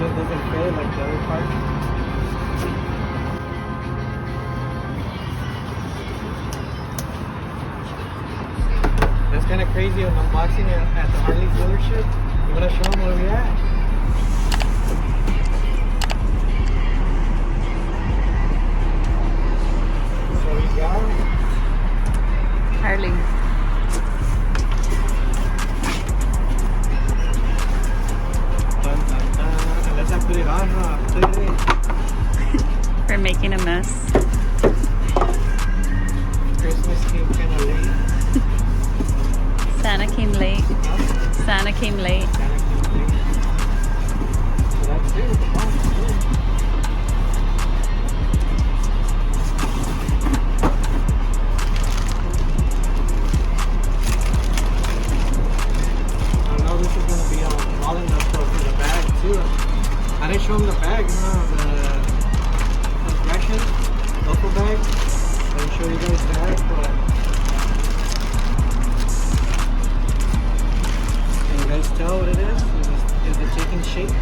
just doesn't fit like the other part. That's kind of crazy when unboxing it at the Harley dealership. You want to show them where we at? So we got Harley. Dun, dun, dun. Unless I put it on, huh? Put it in. We're making a mess. Christmas came kind of late. Santa came late. Santa came late. Kind of came late. So that's it. The box is good. I know this is going to be all enough for the bag too. I didn't show him the bag, the Thrashin Duffle bag. I didn't show you guys that, but can you guys tell what it is? Is it taking shape?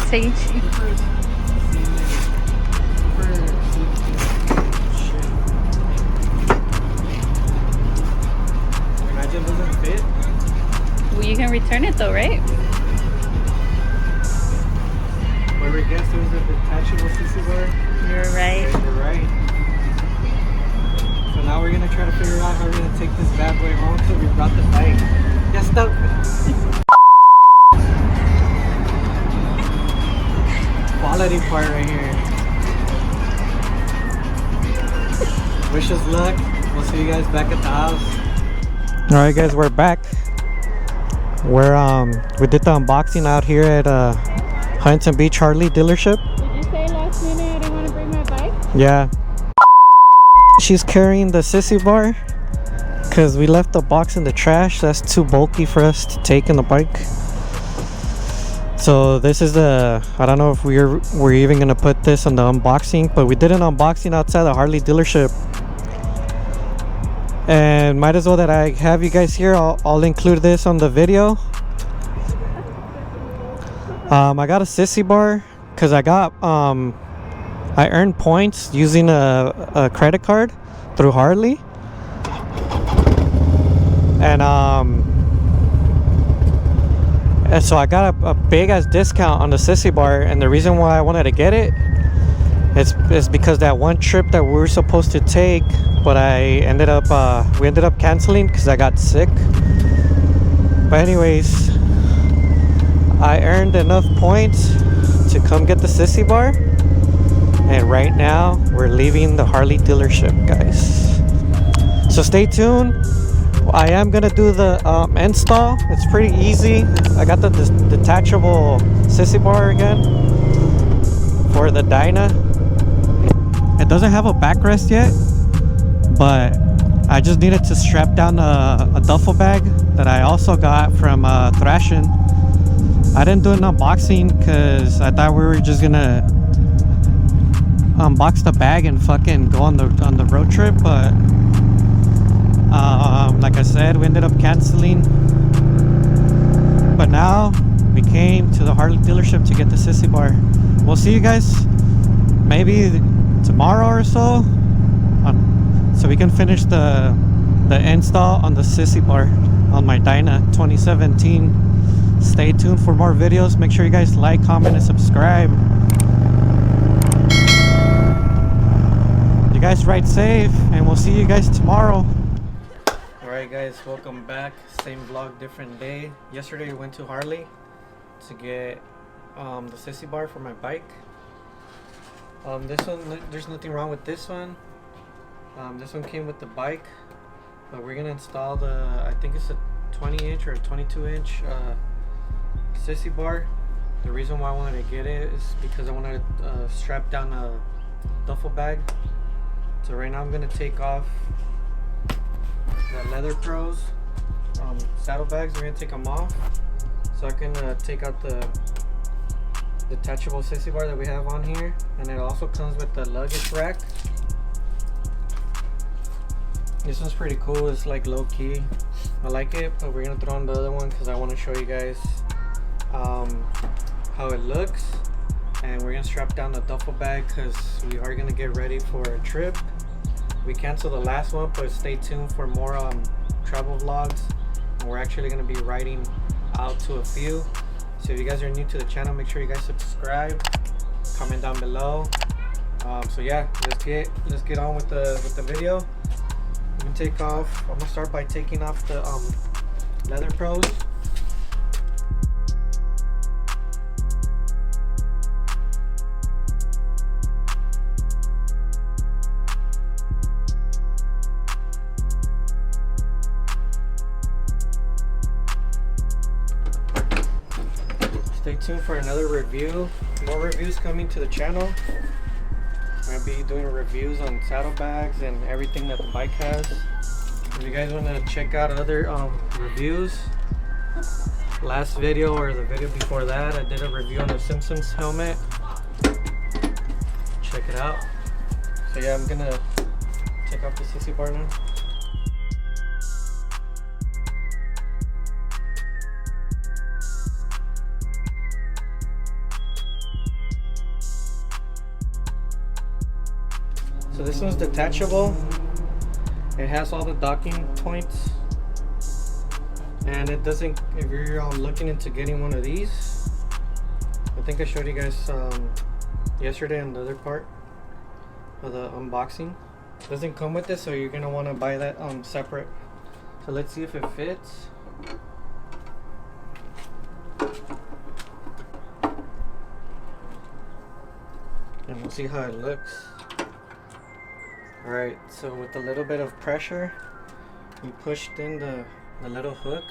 Taking shape. Imagine it doesn't fit. Well, you can return it though, right? Whoever guessed it was a detachable Sissy bar. You're right. You're right. So now we're gonna try to figure out how we're gonna take this bad boy home so we brought the bike. Ya está. Quality part right here. Wish us luck. We'll see you guys back at the house. Alright guys, we're back. We did the unboxing out here at Huntington Beach Harley dealership. Did you say last minute I didn't want to bring my bike? Yeah. She's carrying the Sissy bar because we left the box in the trash. That's too bulky for us to take in the bike. So this is I don't know if we're even gonna put this on the unboxing, but we did an unboxing outside the Harley dealership. And might as well that I have you guys here. I'll include this on the video. I got a Sissy bar because I earned points using a credit card through Harley, and so I got a big ass discount on the Sissy bar. And the reason why I wanted to get it is because that one trip that we were supposed to take, but we ended up canceling because I got sick. But anyways, I earned enough points to come get the Sissy bar, and right now we're leaving the Harley dealership, guys. So stay tuned. I am gonna do the install. It's pretty easy. I got the detachable Sissy bar again for the Dyna. It doesn't have a backrest yet, but I just needed to strap down a duffel bag that I also got from Thrashin. I didn't do an unboxing because I thought we were just gonna unbox the bag and fucking go on the road trip, but like I said, we ended up canceling. But now we came to the Harley dealership to get the Sissy bar. We'll see you guys maybe tomorrow or so, so we can finish the install on the Sissy bar on my Dyna 2017. Stay tuned for more videos. Make sure you guys like, comment, and subscribe. You guys ride safe, and we'll see you guys tomorrow. Alright guys, welcome back. Same vlog, different day. Yesterday we went to Harley to get the Sissy bar for my bike. This one, there's nothing wrong with this one. This one came with the bike, but we're gonna install I think it's a 20-inch or a 22-inch Sissy bar. The reason why I wanted to get it is because I wanted to strap down a duffel bag. So right now I'm gonna take off the Leather Pros saddlebags. We're gonna take them off so I can take out the detachable Sissy bar that we have on here, and it also comes with the luggage rack. This one's pretty cool. It's like low key. I like it, but we're gonna throw on the other one because I want to show you guys how it looks, and we're gonna strap down the duffel bag because we are gonna get ready for a trip. We canceled the last one, but stay tuned for more travel vlogs, and we're actually gonna be riding out to a few. So if you guys are new to the channel, make sure you guys subscribe, comment down below. So yeah, let's get on with the video. I'm gonna take off. I'm gonna start by taking off the leather pros. Stay tuned for another review. More reviews coming to the channel. I'm gonna be doing reviews on saddlebags and everything that the bike has. If you guys want to check out other reviews, last video or the video before that, I did a review on the Simpsons helmet. Check it out. So yeah, I'm gonna take off the Sissy bar now. So this one's detachable. It has all the docking points, and it doesn't. If you're looking into getting one of these, I think I showed you guys yesterday on the other part of the unboxing. It doesn't come with this, so you're gonna want to buy that separate. So let's see if it fits. And we'll see how it looks. Alright, so with a little bit of pressure, you pushed in the little hook,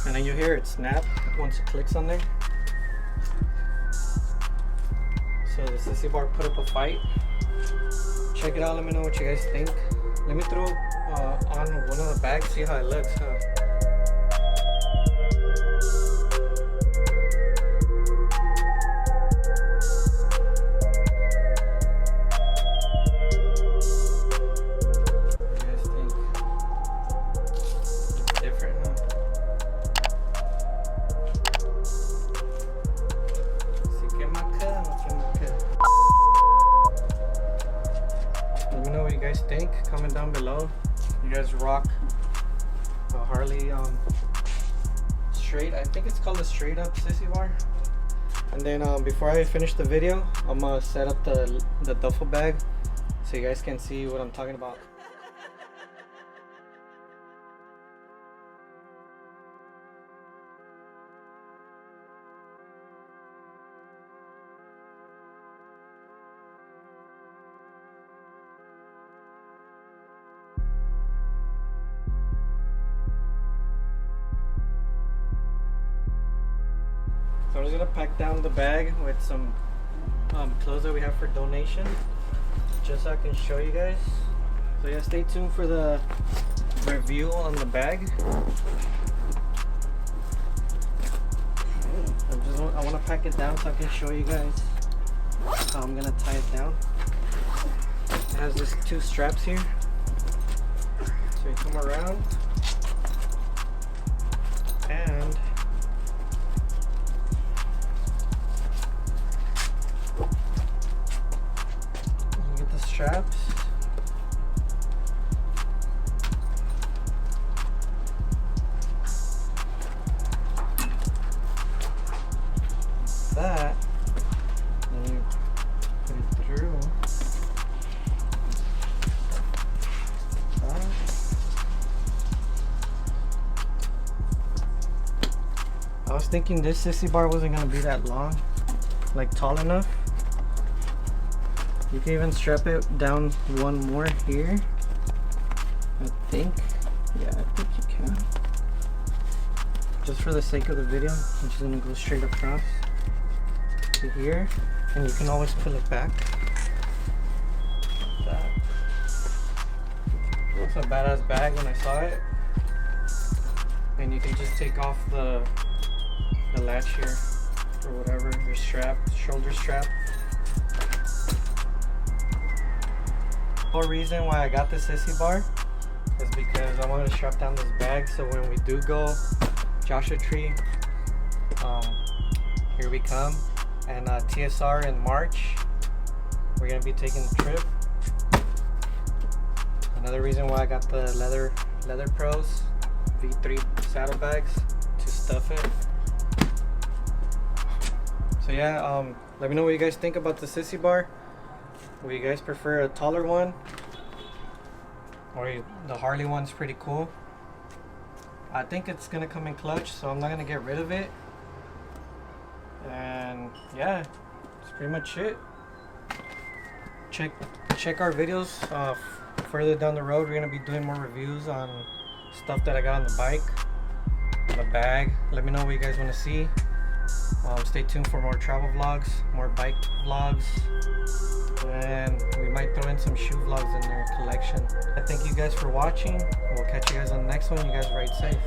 and then you hear it snap once it clicks on there. So the Sissy bar put up a fight. Check it out, let me know what you guys think. Let me throw on one of the bags, see how it looks, huh? Think, comment down below. You guys rock a Harley straight, I think it's called a straight up Sissy bar. And then before I finish the video, I'm gonna set up the duffel bag so you guys can see what I'm talking about. So I'm just gonna pack down the bag with some clothes that we have for donation, just so I can show you guys. So yeah, stay tuned for the review on the bag. I want to pack it down so I can show you guys how I'm gonna tie it down. It has these two straps here, so you come around and straps. That, then you put it through. That. I was thinking this Sissy bar wasn't gonna be that long, like tall enough. You can even strap it down one more here, I think. Yeah, I think you can. Just for the sake of the video, I'm just gonna go straight across to here, and you can always pull it back. Like that. It's a badass bag when I saw it. And you can just take off the latch here, or whatever, your strap, shoulder strap. The whole reason why I got the Sissy bar is because I wanted to strap down this bag so when we do go Joshua Tree, here we come. And TSR in March, we're gonna be taking the trip. Another reason why I got the leather pros V3 saddlebags to stuff it. So yeah, let me know what you guys think about the Sissy bar. Would you guys prefer a taller one, or the Harley one's pretty cool? I think it's gonna come in clutch, so I'm not gonna get rid of it. And yeah, that's pretty much it. Check our videos further down the road. We're gonna be doing more reviews on stuff that I got on the bike, on the bag. Let me know what you guys want to see. Stay tuned for more travel vlogs, more bike vlogs, and we might throw in some shoe vlogs in their collection. I thank you guys for watching. We'll catch you guys on the next one. You guys ride safe.